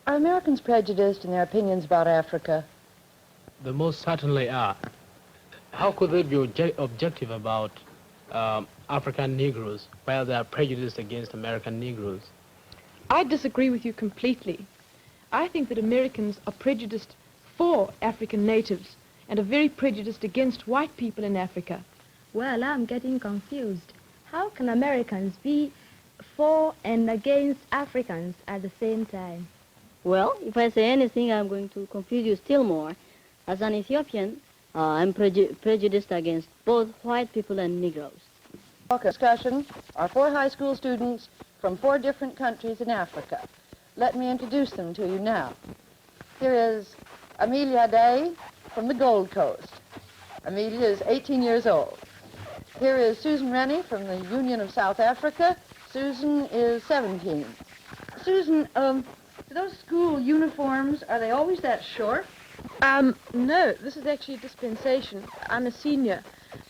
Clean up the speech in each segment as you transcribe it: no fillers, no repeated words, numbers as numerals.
Are Americans prejudiced in their opinions about Africa? They most certainly are. How could they be objective about African Negroes while they are prejudiced against American Negroes? I disagree with you completely. I think that Americans are prejudiced for African natives and are very prejudiced against white people in Africa. Well, I'm getting confused. How can Americans be for and against Africans at the same time? Well, if I say anything, I'm going to confuse you still more. As an Ethiopian, I'm prejudiced against both white people and Negroes. Discussion are 4 high school students from 4 different countries in Africa. Let me introduce them to you now. Here is Amelia Day from the Gold Coast. Amelia is 18 years old. Here is Susan Rennie from the Union of South Africa. Susan is 17. Susan, those school uniforms, are they always that short? No, this is actually a dispensation. I'm a senior,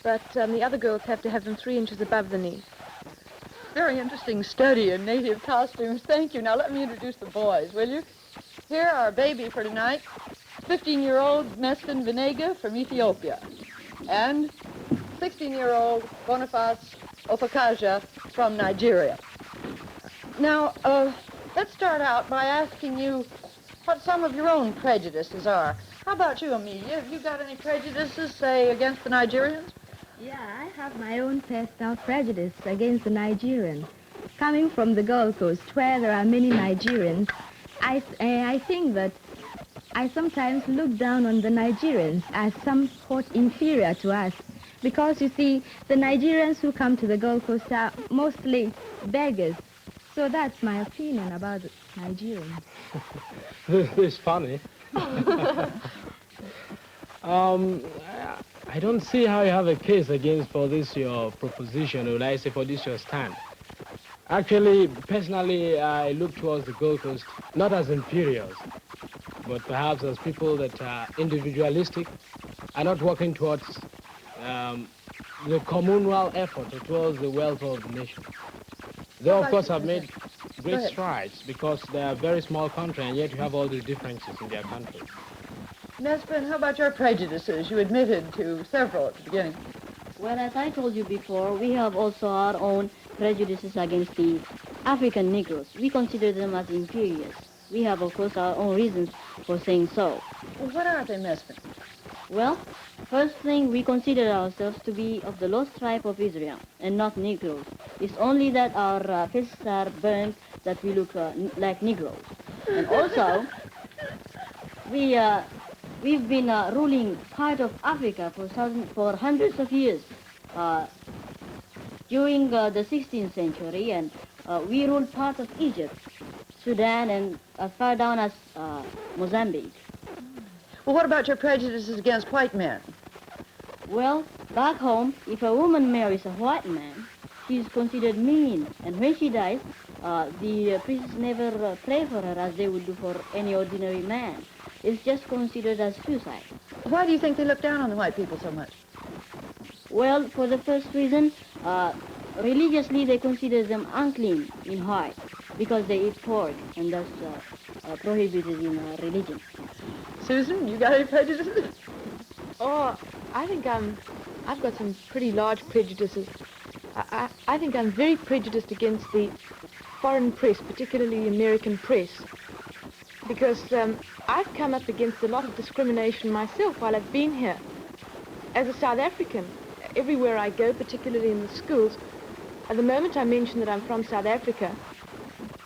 but the other girls have to have them 3 inches above the knee. Very interesting study in native costumes. Thank you. Now let me introduce the boys, will you? Here, our baby for tonight, 15-year-old Mesfin from Ethiopia, and 16-year-old Boniface from Nigeria. Now, let's start out by asking you what some of your own prejudices are. How about you, Amelia? Have you got any prejudices, say, against the Nigerians? Yeah, I have my own personal prejudice against the Nigerians. Coming from the Gold Coast, where there are many Nigerians, I think that I sometimes look down on the Nigerians as somewhat inferior to us. Because, you see, the Nigerians who come to the Gold Coast are mostly beggars. So that's my opinion about the Nigerians. This is funny. I don't see how you have a case against for this your proposition, or I say for this your stand. Actually, personally, I look towards the Gold Coast not as inferiors, but perhaps as people that are individualistic, are not working towards the communal effort towards the welfare of the nation. They, of course, have made great strides because they are a very small country, and yet you have all these differences in their country. Mesfin, how about your prejudices? You admitted to several at the beginning. Well, as I told you before, we have also our own prejudices against the African Negroes. We consider them as inferiors. We have, of course, our own reasons for saying so. Well, what are they, Mesfin? Well, first thing, we consider ourselves to be of the lost tribe of Israel and not Negroes. It's only that our faces are burnt that we look like Negroes. And also, we've been ruling part of Africa for hundreds of years during the 16th century, and we ruled part of Egypt, Sudan, and as far down as Mozambique. Well, what about your prejudices against white men? Well, back home, if a woman marries a white man, she's considered mean, and when she dies, the priests never pray for her as they would do for any ordinary man. It's just considered as suicide. Why do you think they look down on the white people so much? Well, for the first reason, religiously they consider them unclean in heart because they eat pork, and that's prohibited in religion. Susan, you got any prejudices? Oh, I think I've got some pretty large prejudices. I think I'm very prejudiced against the foreign press, particularly the American press, because I've come up against a lot of discrimination myself while I've been here. As a South African, everywhere I go, particularly in the schools, at the moment I mention that I'm from South Africa,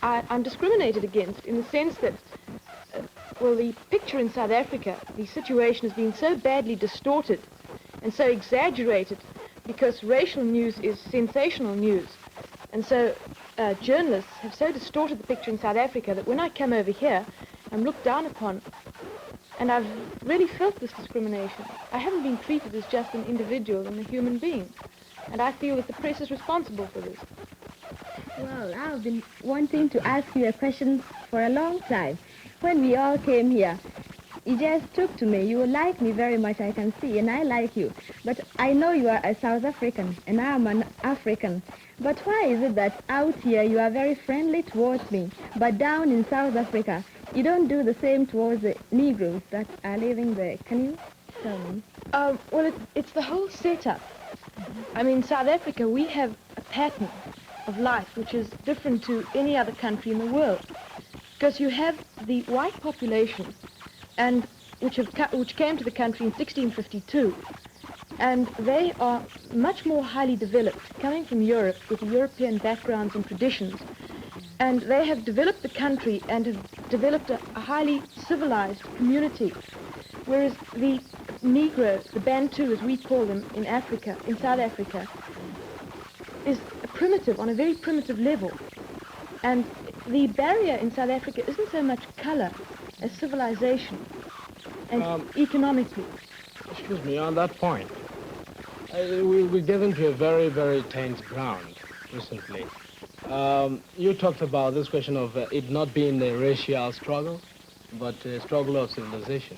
I'm discriminated against in the sense that, well, the picture in South Africa, the situation has been so badly distorted and so exaggerated because racial news is sensational news. And so journalists have so distorted the picture in South Africa that when I come over here, I'm looked down upon. And I've really felt this discrimination. I haven't been treated as just an individual and a human being. And I feel that the press is responsible for this. Well, I've been wanting to ask you a question for a long time. When we all came here, you just took to me. You like me very much, I can see, and I like you. But I know you are a South African, and I'm an African. But why is it that out here you are very friendly towards me, but down in South Africa you don't do the same towards the Negroes that are living there. Can you tell me? Well, it's the whole setup. I mean, South Africa, we have a pattern of life which is different to any other country in the world. Because you have the white population, and which came to the country in 1652, and they are much more highly developed, coming from Europe with European backgrounds and traditions. And they have developed the country and have developed a highly civilized community. Whereas the Negro, the Bantu as we call them in Africa, in South Africa, is primitive, on a very primitive level. And the barrier in South Africa isn't so much color as civilization and economically. Excuse me, on that point, we get into a very, very tense ground recently. You talked about this question of it not being a racial struggle, but a struggle of civilization.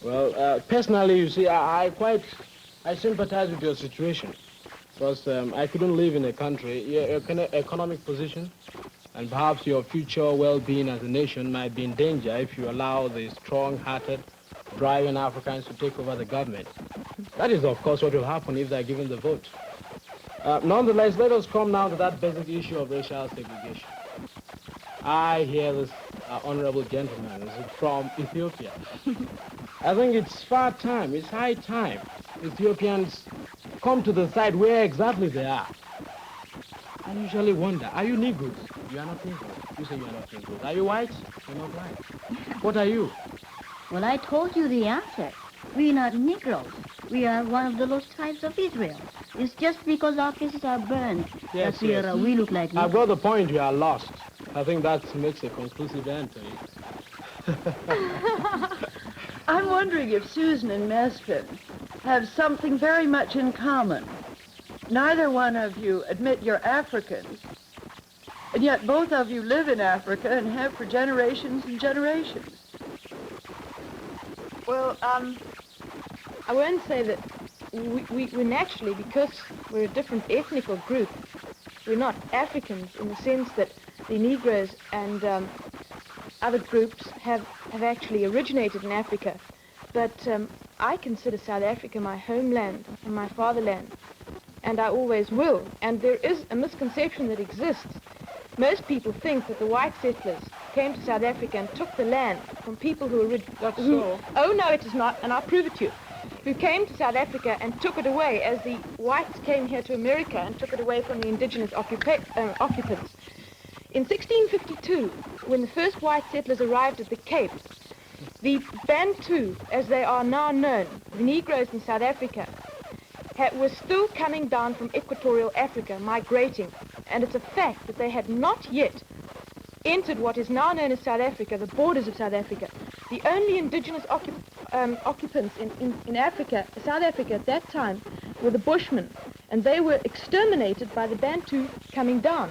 Well, personally, you see, I sympathize with your situation, because I couldn't live in a country, your economic position, and perhaps your future well-being as a nation might be in danger if you allow the strong-hearted, driving Africans to take over the government. That is, of course, what will happen if they're given the vote. Nonetheless, let us come now to that basic issue of racial segregation. I hear this honorable gentleman is from Ethiopia. I think it's high time Ethiopians come to the side where exactly they are. I usually wonder, are you Negroes? You are not Negroes. You say you are not Negroes. Are you white? You're not white. What are you? Well, I told you the answer. We're not Negroes. We are one of the lost tribes of Israel. It's just because our faces are burned Yes, that yes. we look like I've Negroes. got the point, you are lost. I think that makes a conclusive answer. I'm wondering if Susan and Mesfin have something very much in common. Neither one of you admit you're Africans, and yet both of you live in Africa and have for generations and generations. Well, I won't say that we naturally, because we're a different ethnical group, we're not Africans in the sense that the Negroes and other groups have actually originated in Africa. But I consider South Africa my homeland and my fatherland, and I always will. And there is a misconception that exists. Most people think that the white settlers came to South Africa and took the land from people who were... So? Oh, no, it is not, and I'll prove it to you. Who came to South Africa and took it away, as the whites came here to America and took it away from the indigenous occupants. In 1652, when the first white settlers arrived at the Cape, the Bantu, as they are now known, the Negroes in South Africa, were still coming down from equatorial Africa, migrating. And it's a fact that they had not yet entered what is now known as South Africa, the borders of South Africa. The only indigenous occupants in Africa, South Africa at that time, were the Bushmen, and they were exterminated by the Bantu coming down.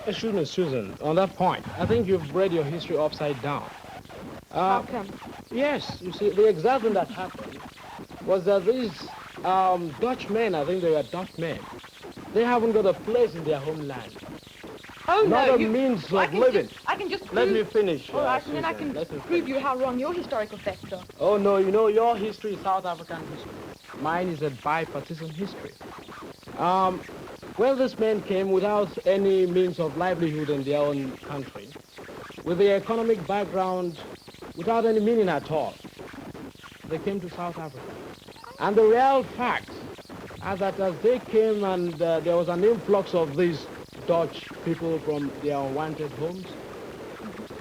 Excuse me, Susan, on that point, I think you've read your history upside down. How come? Yes, you see, the exact thing that happened was that these Dutchmen, I think they were Dutchmen, they haven't got a place in their homeland. Oh, Not no, a means of living. I can just Let prove... me finish. All right, and then I Susan. can Let me prove finish. you how wrong your historical facts are. Oh, no, you know, your history is South African history. Mine is a bipartisan history. Well, this man came without any means of livelihood in their own country, with the economic background without any meaning at all. They came to South Africa. And the real facts are that as they came and there was an influx of these Dutch people from their unwanted homes,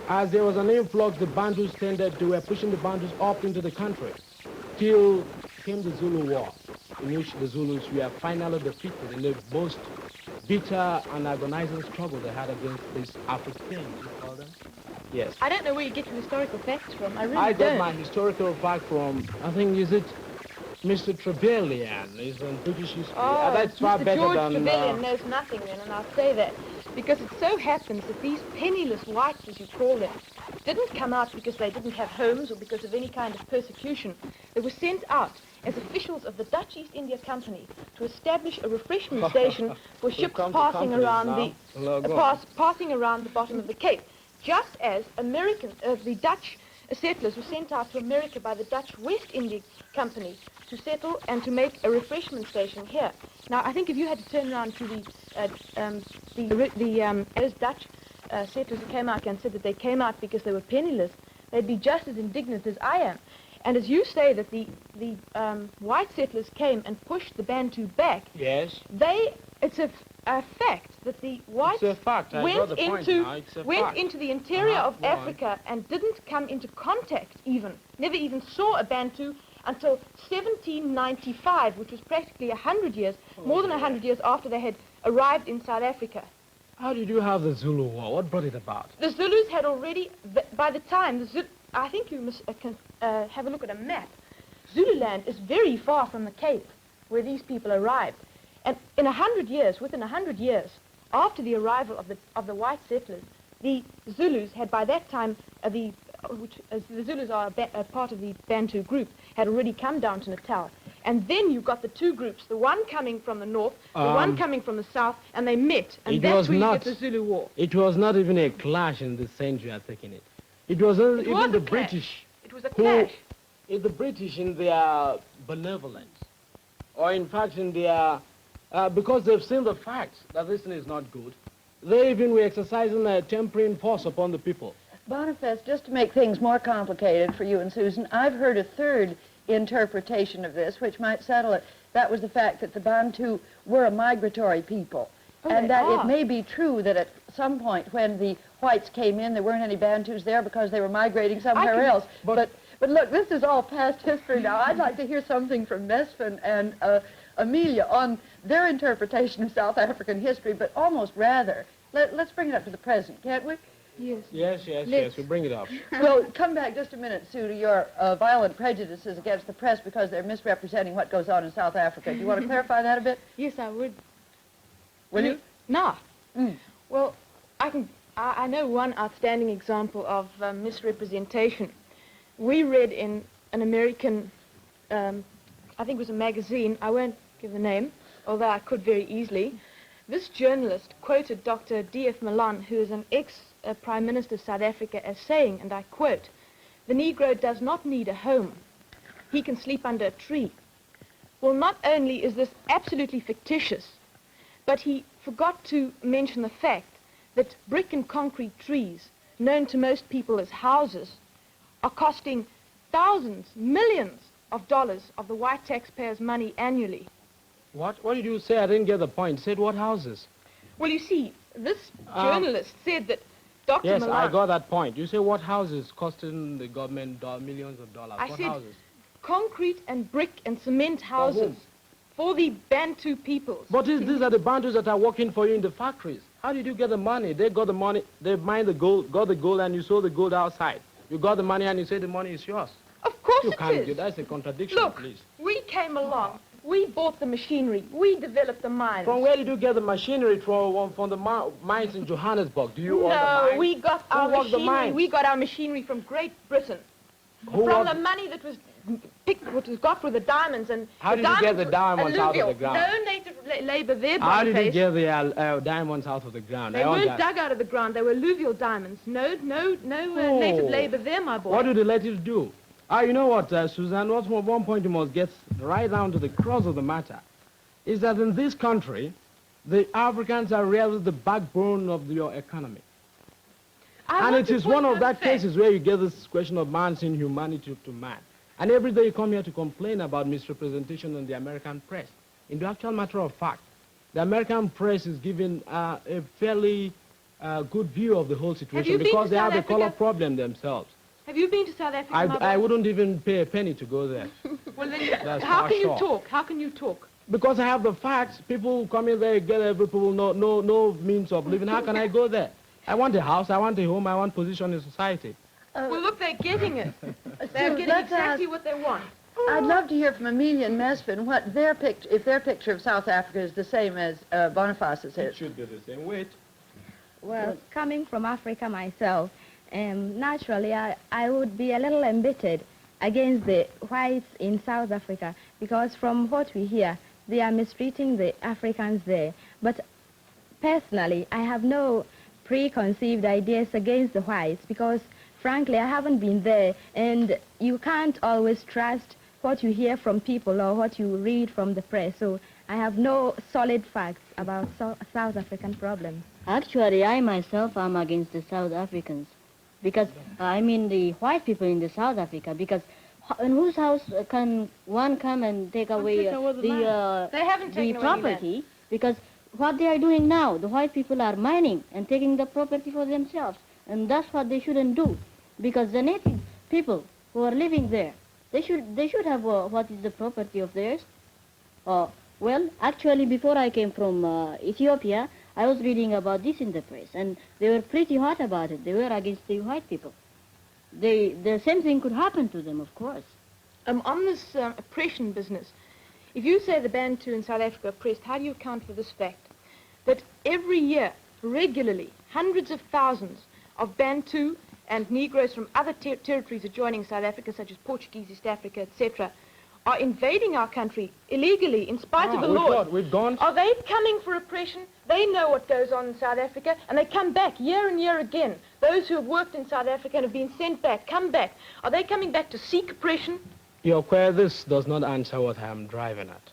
as there was an influx, the Bantus they were pushing the Bantus up into the country, till came the Zulu War, in which the Zulus were finally defeated in the most bitter and agonizing struggle they had against these Africans, you call them? Yes. I don't know where you get your historical facts from. I really I don't. got my historical fact from, I think, is it Mr. Trevelyan? He's in British history. Oh, That's far Mr. better George than... Trevelyan knows nothing then, and I'll say that. Because it so happens that these penniless whites, as you call them, didn't come out because they didn't have homes or because of any kind of persecution. They were sent out as officials of the Dutch East India Company to establish a refreshment station for ships passing around passing around the bottom of the Cape. just as the Dutch settlers were sent out to America by the Dutch West India Company to settle and to make a refreshment station here. Now, I think if you had to turn around to those Dutch settlers who came out and said that they came out because they were penniless, they'd be just as indignant as I am. And as you say that the white settlers came and pushed the Bantu back, Yes. It's a fact that the whites It's a fact. I got the point now. It's a fact. into the interior of Go on. Africa and didn't come into contact never even saw a Bantu until 1795, which was practically 100 years, more than 100 years after they had arrived in South Africa. How did you have the Zulu War? What brought it about? The Zulus had already, by the time, I think you must have a look at a map. Zululand is very far from the Cape where these people arrived. And in 100 years, within 100 years, after the arrival of the white settlers, the Zulus had by that time, the Zulus are a part of the Bantu group, had already come down to Natal. And then you've got the two groups, the one coming from the north, the one coming from the south, and they met. And that's where you get the Zulu War. It was not even a clash in the sense you are taking it. It was even the British. It was a clash. The British in their benevolence, or in fact in their, because they've seen the facts that this thing is not good, they even were exercising a tempering force upon the people. Boniface, just to make things more complicated for you and Susan, I've heard a third interpretation of this, which might settle it. That was the fact that the Bantu were a migratory people. And that it may be true that at some point when the whites came in, there weren't any Bantus there because they were migrating somewhere else. But look, this is all past history now. I'd like to hear something from Mesfin and Amelia on their interpretation of South African history, but almost rather. Let's bring it up to the present, can't we? Yes. Yes, we bring it up. Well, come back just a minute, Sue, to your violent prejudices against the press because they're misrepresenting what goes on in South Africa. Do you want to clarify that a bit? Yes, I would. Will you? No. Well, I know one outstanding example of misrepresentation. We read in an American, I think it was a magazine, I won't give the name, although I could very easily. This journalist quoted Dr. D.F. Malan, who is an ex-Prime Minister of South Africa, as saying, and I quote, "The Negro does not need a home. He can sleep under a tree." Well, not only is this absolutely fictitious, but he forgot to mention the fact that brick and concrete trees, known to most people as houses, are costing thousands, millions of dollars of the white taxpayers' money annually. What did you say? I didn't get the point. Said what houses? Well, you see, this journalist said that Dr. Yes, Malan... I got that point. You say what houses costing the government millions of dollars? I What said houses? concrete and brick and cement houses for the Bantu peoples. But these are the Bantus that are working for you in the factories. How did you get the money? They got the money, they mined the gold, got the gold, and you sold the gold outside. You got the money and you say the money is yours. Of course You it can't is. do that's a contradiction, Look, please. we came along. We bought the machinery. We developed the mines. From where did you get the machinery from the mines in Johannesburg? Do you own the mines? No, we got Who our worked the machinery. mines? We got our machinery from Great Britain. Who From worked- the money that was what was got with the diamonds and How did you get the diamonds out of the ground? No native labor there, How did Boniface. you get the diamonds out of the ground? They I want weren't that. dug out of the ground. They were alluvial diamonds. No native labor there, my boy. What do the natives do? You know what, Suzanne, what's one point you must get right down to the crux of the matter, is that in this country, the Africans are really the backbone of your economy. And it is one of that cases where you get this question of man's inhumanity to man. And every day you come here to complain about misrepresentation in the American press. In the actual matter of fact, the American press is giving a fairly good view of the whole situation because they have a color problem themselves. Have you been to South Africa, my boy? I wouldn't even pay a penny to go there. Well, then, That's how for can you sure. talk? How can you talk? Because I have the facts. People come in there, get every people, no means of living. How can I go there? I want a house, I want a home, I want position in society. Well, look, they're getting it. They're Sue, getting let's exactly ask- what they want. I'd love to hear from Amelia and Mesfin what if their picture of South Africa is the same as Boniface's It is. should be the same weight. Well, coming from Africa myself, naturally I would be a little embittered against the whites in South Africa because from what we hear, they are mistreating the Africans there. But personally, I have no preconceived ideas against the whites because, frankly, I haven't been there, and you can't always trust what you hear from people or what you read from the press. So I have no solid facts about South African problems. Actually, I myself am against the South Africans because, I mean the white people in the South Africa, because in whose house can one come and take away the property? Because what they are doing now, the white people are mining and taking the property for themselves, and that's what they shouldn't do, because the native people who are living there, they should have what is the property of theirs. Well, actually, before I came from Ethiopia, I was reading about this in the press, and they were pretty hot about it. They were against the white people. The same thing could happen to them, of course. On this oppression business, if you say the Bantu in South Africa are oppressed, how do you account for this fact? That every year, regularly, hundreds of thousands of Bantu and Negroes from other territories adjoining South Africa, such as Portuguese, East Africa, etc., are invading our country illegally in spite of the law. We've gone. Are they coming for oppression? They know what goes on in South Africa, and they come back year and year again. Those who have worked in South Africa and have been sent back, come back. Are they coming back to seek oppression? Your query, this does not answer what I'm driving at.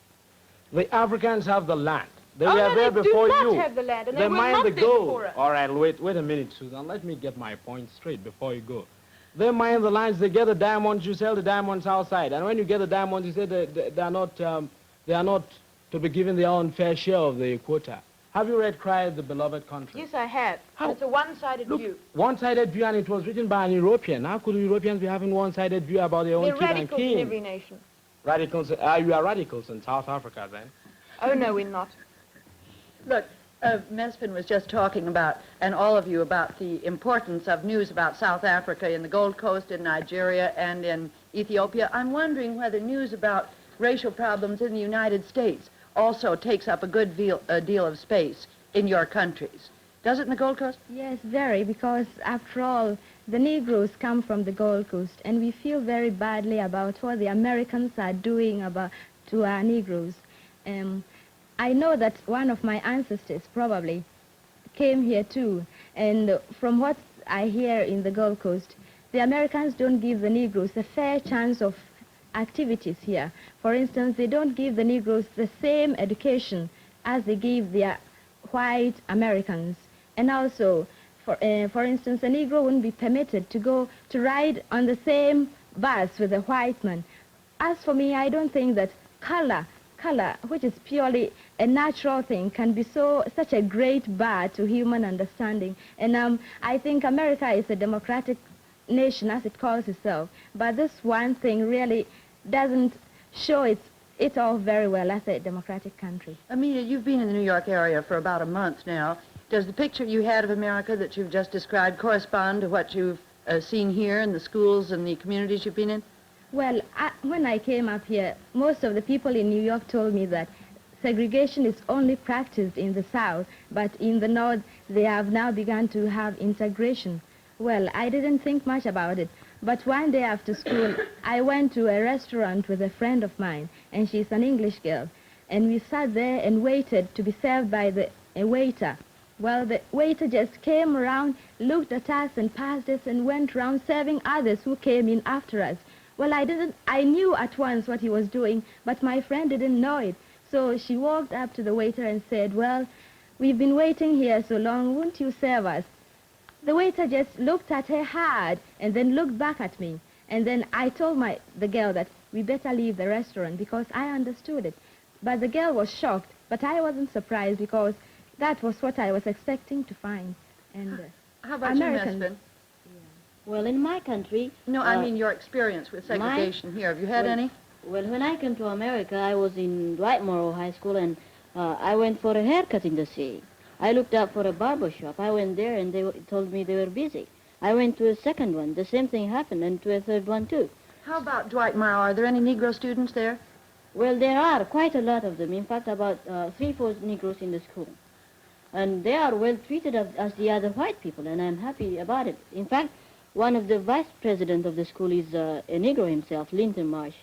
The Africans have the land. They were there before you. They do not have the land, and they were mine not the there gold. before us. All right, wait a minute, Susan. Let me get my point straight before you go. They mine the lands, they get the diamonds, you sell the diamonds outside. And when you get the diamonds, you say they are not to be given their own fair share of the quota. Have you read Cry of the Beloved Country? Yes, I have. How? It's a one-sided view. One-sided view, and it was written by an European. How could Europeans be having one-sided view about their own They're king and radicals king? in every nation. Radicals? You are radicals in South Africa, then? Oh, no, we're not. Look, Mesfin was just talking about, and all of you, about the importance of news about South Africa in the Gold Coast, in Nigeria, and in Ethiopia. I'm wondering whether news about racial problems in the United States also takes up a good deal of space in your countries. Does it in the Gold Coast? Yes, very, because after all, the Negroes come from the Gold Coast, and we feel very badly about what the Americans are doing to our Negroes. I know that one of my ancestors probably came here too, and from what I hear in the Gold Coast, the Americans don't give the Negroes a fair chance of activities here. For instance, they don't give the Negroes the same education as they give the white Americans. And also, for instance, a Negro wouldn't be permitted to ride on the same bus with a white man. As for me, I don't think that color, which is purely a natural thing, can be such a great bar to human understanding. And I think America is a democratic nation, as it calls itself, but this one thing really doesn't show it all very well as a democratic country. Amelia, you've been in the New York area for about a month now. Does the picture you had of America that you've just described correspond to what you've seen here in the schools and the communities you've been in? Well, when I came up here, most of the people in New York told me that segregation is only practiced in the South, but in the North, they have now begun to have integration. Well, I didn't think much about it, but one day after school, I went to a restaurant with a friend of mine, and she's an English girl, and we sat there and waited to be served by a waiter. Well, the waiter just came around, looked at us and passed us and went around serving others who came in after us. Well, I knew at once what he was doing, but my friend didn't know it. So she walked up to the waiter and said, "Well, we've been waiting here so long, won't you serve us?" The waiter just looked at her hard and then looked back at me. And then I told the girl that we better leave the restaurant because I understood it. But the girl was shocked, but I wasn't surprised because that was what I was expecting to find. And how about Americans, you, Mesfin? Well, in my country... No, I mean your experience with segregation here. Have you had any? Well, when I came to America, I was in Dwightmore High School, and I went for a haircut in the city. I looked up for a barber shop. I went there, and they told me they were busy. I went to a second one. The same thing happened, and to a third one, too. How about Dwightmore? Are there any Negro students there? Well, there are quite a lot of them. In fact, about 3-4 Negroes in the school. And they are well treated as the other white people, and I'm happy about it. In fact, one of the vice presidents of the school is a Negro himself, Linton Marsh.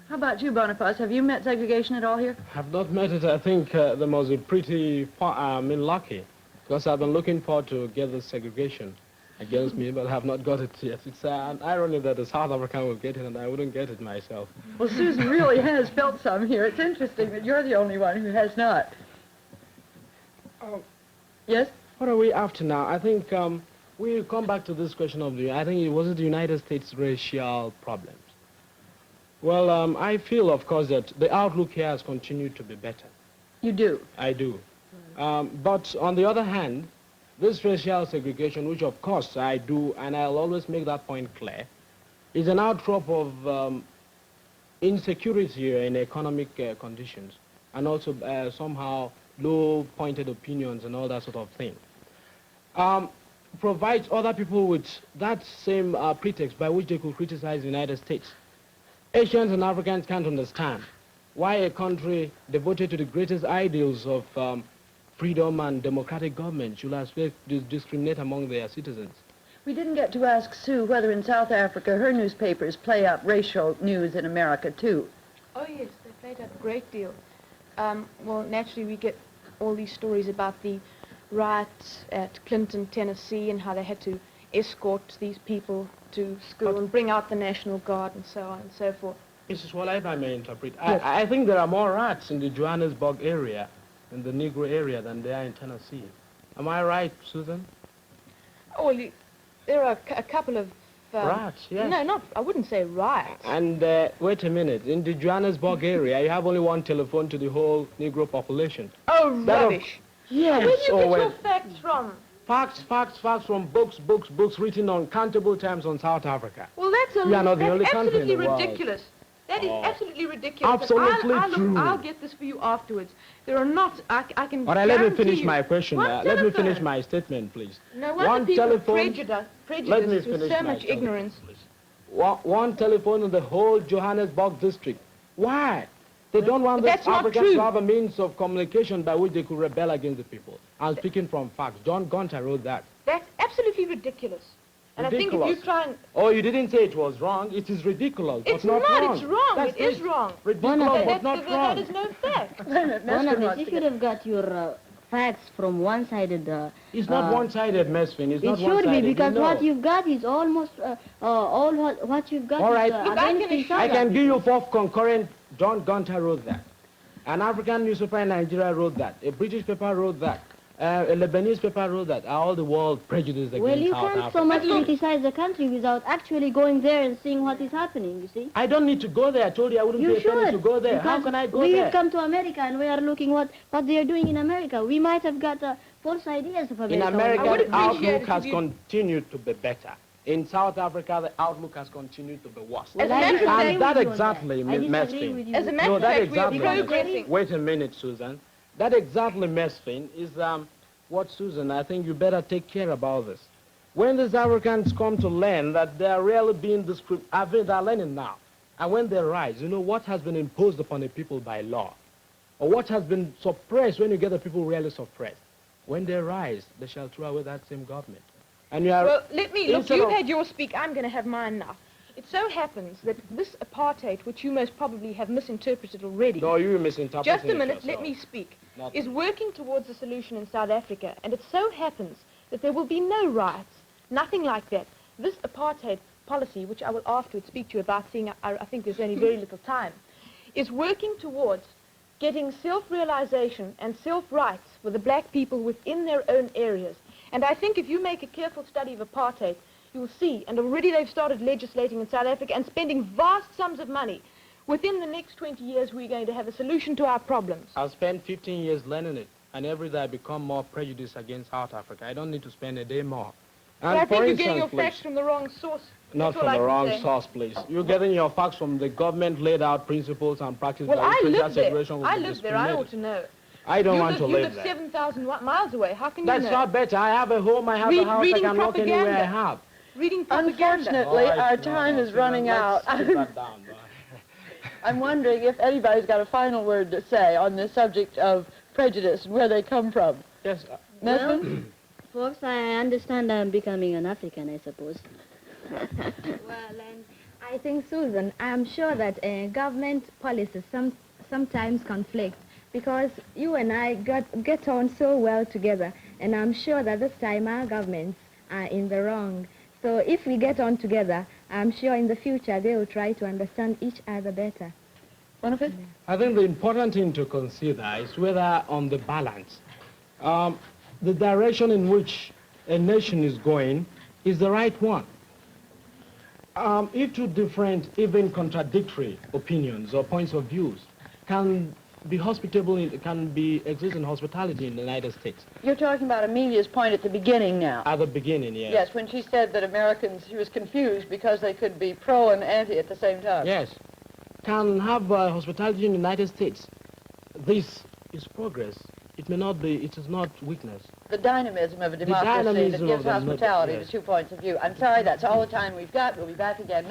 How about you, Boniface? Have you met segregation at all here? Have not met it. I think they must be pretty lucky Because I've been looking forward to get this segregation against me, but I have not got it yet. It's an irony that the South African will get it and I wouldn't get it myself. Well, Susan really has felt some here. It's interesting that you're the only one who has not. Yes? What are we after now? I think we'll come back to this question of I think it was the United States racial problems. Well, I feel, of course, that the outlook here has continued to be better. You do? I do. But on the other hand, this racial segregation, which of course I do, and I'll always make that point clear, is an outcrop of insecurity in economic conditions, and also somehow low-pointed opinions and all that sort of thing. Provides other people with that same pretext by which they could criticize the United States. Asians and Africans can't understand why a country devoted to the greatest ideals of freedom and democratic government should expect to discriminate among their citizens. We didn't get to ask Sue whether in South Africa her newspapers play up racial news in America, too. Oh, yes, they played up a great deal. Well, naturally, we get all these stories about the riots at Clinton, Tennessee, and how they had to escort these people to school and bring out the National Guard and so on and so forth. Mrs. Waller, if I may interpret, Yes. I think there are more rats in the Johannesburg area, in the Negro area, than there are in Tennessee. Am I right, Susan? Oh, well, there are a couple of... Rats, yes. No, I wouldn't say riots. And wait a minute, in the Johannesburg area, you have only one telephone to the whole Negro population. Oh, rubbish. Yes. Where do you get well, your facts from? Facts from books written on countable times on South Africa. Well, that's We are not the only country in absolutely the world. ridiculous. That is absolutely ridiculous. Absolutely true. I'll get this for you afterwards. There are not, I can All right, let me guarantee finish you- my question. One Let me telephone. finish my statement, please. No One wonder people telephone- prejudice Let me with finish so my much telephone, ignorance. please. One telephone in the whole Johannesburg district. Why? They don't want the That's not Africans true. to have a means of communication by which they could rebel against the people. I'm speaking from facts. John Gunter wrote that. That's absolutely ridiculous. And I think if Ridiculous. you try and... Oh, you didn't say it was wrong. It is ridiculous, It's but not wrong. it's wrong. That's It is wrong. Ridiculous, but not That wrong. is no fact. Wait a minute, Mesfin Boniface, wants if to you'd get... have got your facts from one-sided... It's not one-sided, Mesfin. It's it not should one-sided. be, because you know. what you've got is almost all what you've got All right. is Look, I against can each assure I other. can give you 4 concurrent. John Gunter wrote that. An African newspaper in Nigeria wrote that. A British paper wrote that. A Lebanese paper wrote that. Are all the world prejudiced against Well, you South can't Africa? so much criticize the country without actually going there and seeing what is happening, you see. I don't need to go there. I told you I wouldn't You pay a penny should. to go there. How Because can I go we there? have come to America and we are looking what they are doing in America. We might have got false ideas of America. In I America, would the appreciate outlook it has if you- continued to be better. In South Africa, the outlook has continued to be worse. As a I matter of disagree fact- And with that you on exactly, I Ms. disagree Mesfin. with you. As a matter No, of that fact, we are exactly. progressing. Wait a minute, Susan. That exactly, Mesfin, is what, Susan, I think you better take care about this. When these Africans come to learn that they are really being discriminated, they are learning now. And when they rise, you know what has been imposed upon the people by law? Or what has been suppressed when you get the people really suppressed? When they rise, they shall throw away that same government. And you are... Well, let me, look, instead you've of- had your speak, I'm going to have mine now. It so happens that this apartheid, which you most probably have misinterpreted already, No, you misinterpreting just a it minute, yourself. let me speak, Not is me. working towards a solution in South Africa, and it so happens that there will be no riots, nothing like that. This apartheid policy, which I will afterwards speak to you about, seeing I think there's only very little time, is working towards getting self-realization and self-rights for the black people within their own areas. And I think if you make a careful study of apartheid, you will see, and already they've started legislating in South Africa and spending vast sums of money. Within the next 20 years, we're going to have a solution to our problems. I've spent 15 years learning it, and every day I become more prejudiced against South Africa. I don't need to spend a day more. But And I think for you're getting your instance, facts please, from the wrong source. not That's all from I the can wrong say. source, please. You're getting your facts from the government laid out principles and practices Well, by I which racial live there. segregation will I be live there. I ought discriminated. to know. I don't You want to you live live there. 7,000 miles away. How can you That's know? not better. I have a home, I have a house, I reading can walk anywhere I propaganda. have. Reading propaganda. Unfortunately, our time is running out. Let's keep that down. I'm wondering if anybody's got a final word to say on the subject of prejudice and where they come from. Yes, Mesfin? Folks, I understand I'm becoming an African, I suppose. Well, and I think, Susan, I'm sure that government policies sometimes conflict, because you and I get on so well together, and I'm sure that this time our governments are in the wrong. So if we get on together, I'm sure in the future they will try to understand each other better. Boniface? I think the important thing to consider is whether on the balance, the direction in which a nation is going is the right one. If two different, even contradictory opinions or points of views can be hospitable, exist in hospitality in the United States. You're talking about Amelia's point at the beginning now. At the beginning, yes. Yes, when she said that Americans, she was confused because they could be pro and anti at the same time. Yes. Can have hospitality in the United States. This is progress. It may not be, it is not weakness. The dynamism of a democracy that dynamism gives of the hospitality yes. to two points of view. I'm sorry, that's all the time we've got. We'll be back again next